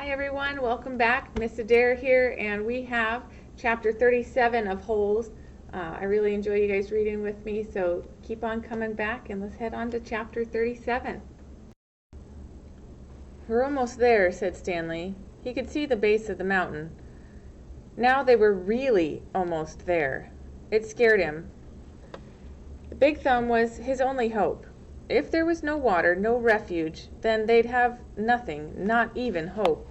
Hi everyone, welcome back. Miss Adair here, and we have chapter 37 of Holes. I really enjoy you guys reading with me, so keep on coming back and let's head on to chapter 37. We're almost there, said Stanley. He could see the base of the mountain. Now they were really almost there. It scared him. The Big Thumb was his only hope. If there was no water, no refuge, then they'd have nothing, not even hope.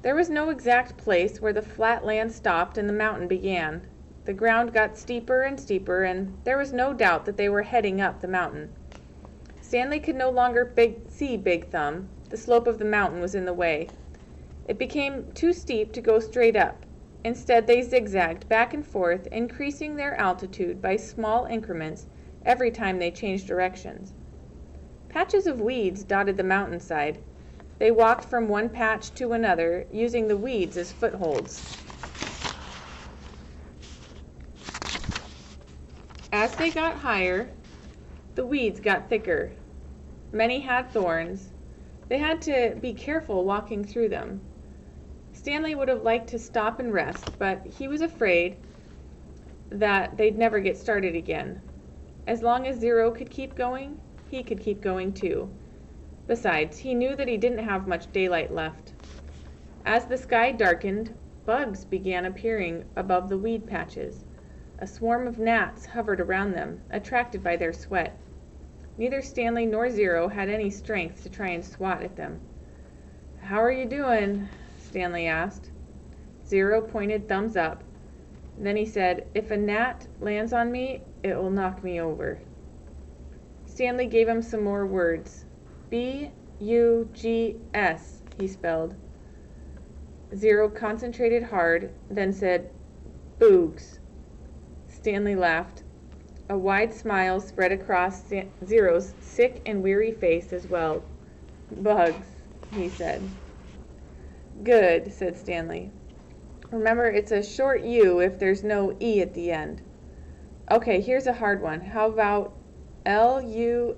There was no exact place where the flat land stopped and the mountain began. The ground got steeper and steeper, and there was no doubt that they were heading up the mountain. Stanley could no longer see Big Thumb. The slope of the mountain was in the way. It became too steep to go straight up. Instead, they zigzagged back and forth, increasing their altitude by small increments every time they changed directions. Patches of weeds dotted the mountainside. They walked from one patch to another, using the weeds as footholds. As they got higher, the weeds got thicker. Many had thorns. They had to be careful walking through them. Stanley would have liked to stop and rest, but he was afraid that they'd never get started again. As long as Zero could keep going, he could keep going too. Besides, he knew that he didn't have much daylight left. As the sky darkened, bugs began appearing above the weed patches. A swarm of gnats hovered around them, attracted by their sweat. Neither Stanley nor Zero had any strength to try and swat at them. "How are you doing?" Stanley asked. Zero pointed thumbs up. Then he said, "If a gnat lands on me, it will knock me over." Stanley gave him some more words. B-U-G-S, he spelled. Zero concentrated hard, then said, "Boogs." Stanley laughed. A wide smile spread across Zero's sick and weary face as well. "Bugs," he said. "Good," said Stanley. "Remember, it's a short U if there's no E at the end." "Okay, here's a hard one. How about L-U-N-C-H?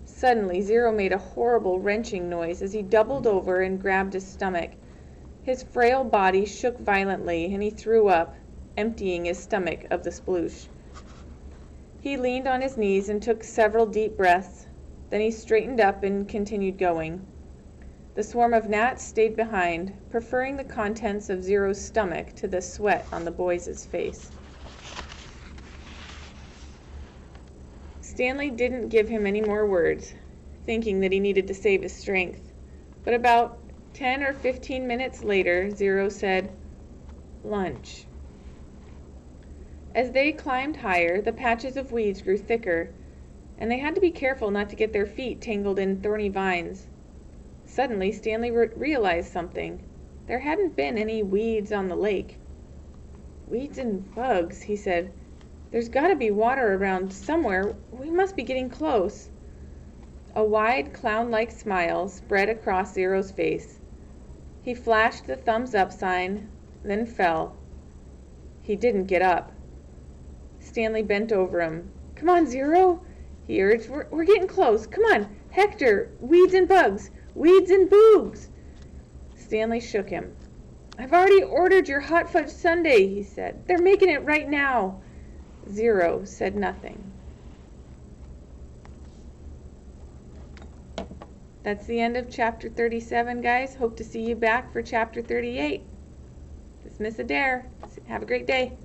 Suddenly, Zero made a horrible wrenching noise as he doubled over and grabbed his stomach. His frail body shook violently, and he threw up, emptying his stomach of the sploosh. He leaned on his knees and took several deep breaths. Then he straightened up and continued going. The swarm of gnats stayed behind, preferring the contents of Zero's stomach to the sweat on the boys' face. Stanley didn't give him any more words, thinking that he needed to save his strength. But about 10 or 15 minutes later, Zero said, "Lunch." As they climbed higher, the patches of weeds grew thicker, and they had to be careful not to get their feet tangled in thorny vines. Suddenly, Stanley realized something. There hadn't been any weeds on the lake. "Weeds and bugs," he said. "There's got to be water around somewhere. We must be getting close." A wide, clown-like smile spread across Zero's face. He flashed the thumbs-up sign, then fell. He didn't get up. Stanley bent over him. "Come on, Zero," he urged. We're getting close. Come on, Hector. Weeds and bugs. Weeds and boogs." Stanley shook him. "I've already ordered your hot fudge sundae," he said. "They're making it right now." Zero said nothing. That's the end of chapter 37, guys. Hope to see you back for chapter 38. This is Miss Adair. Have a great day.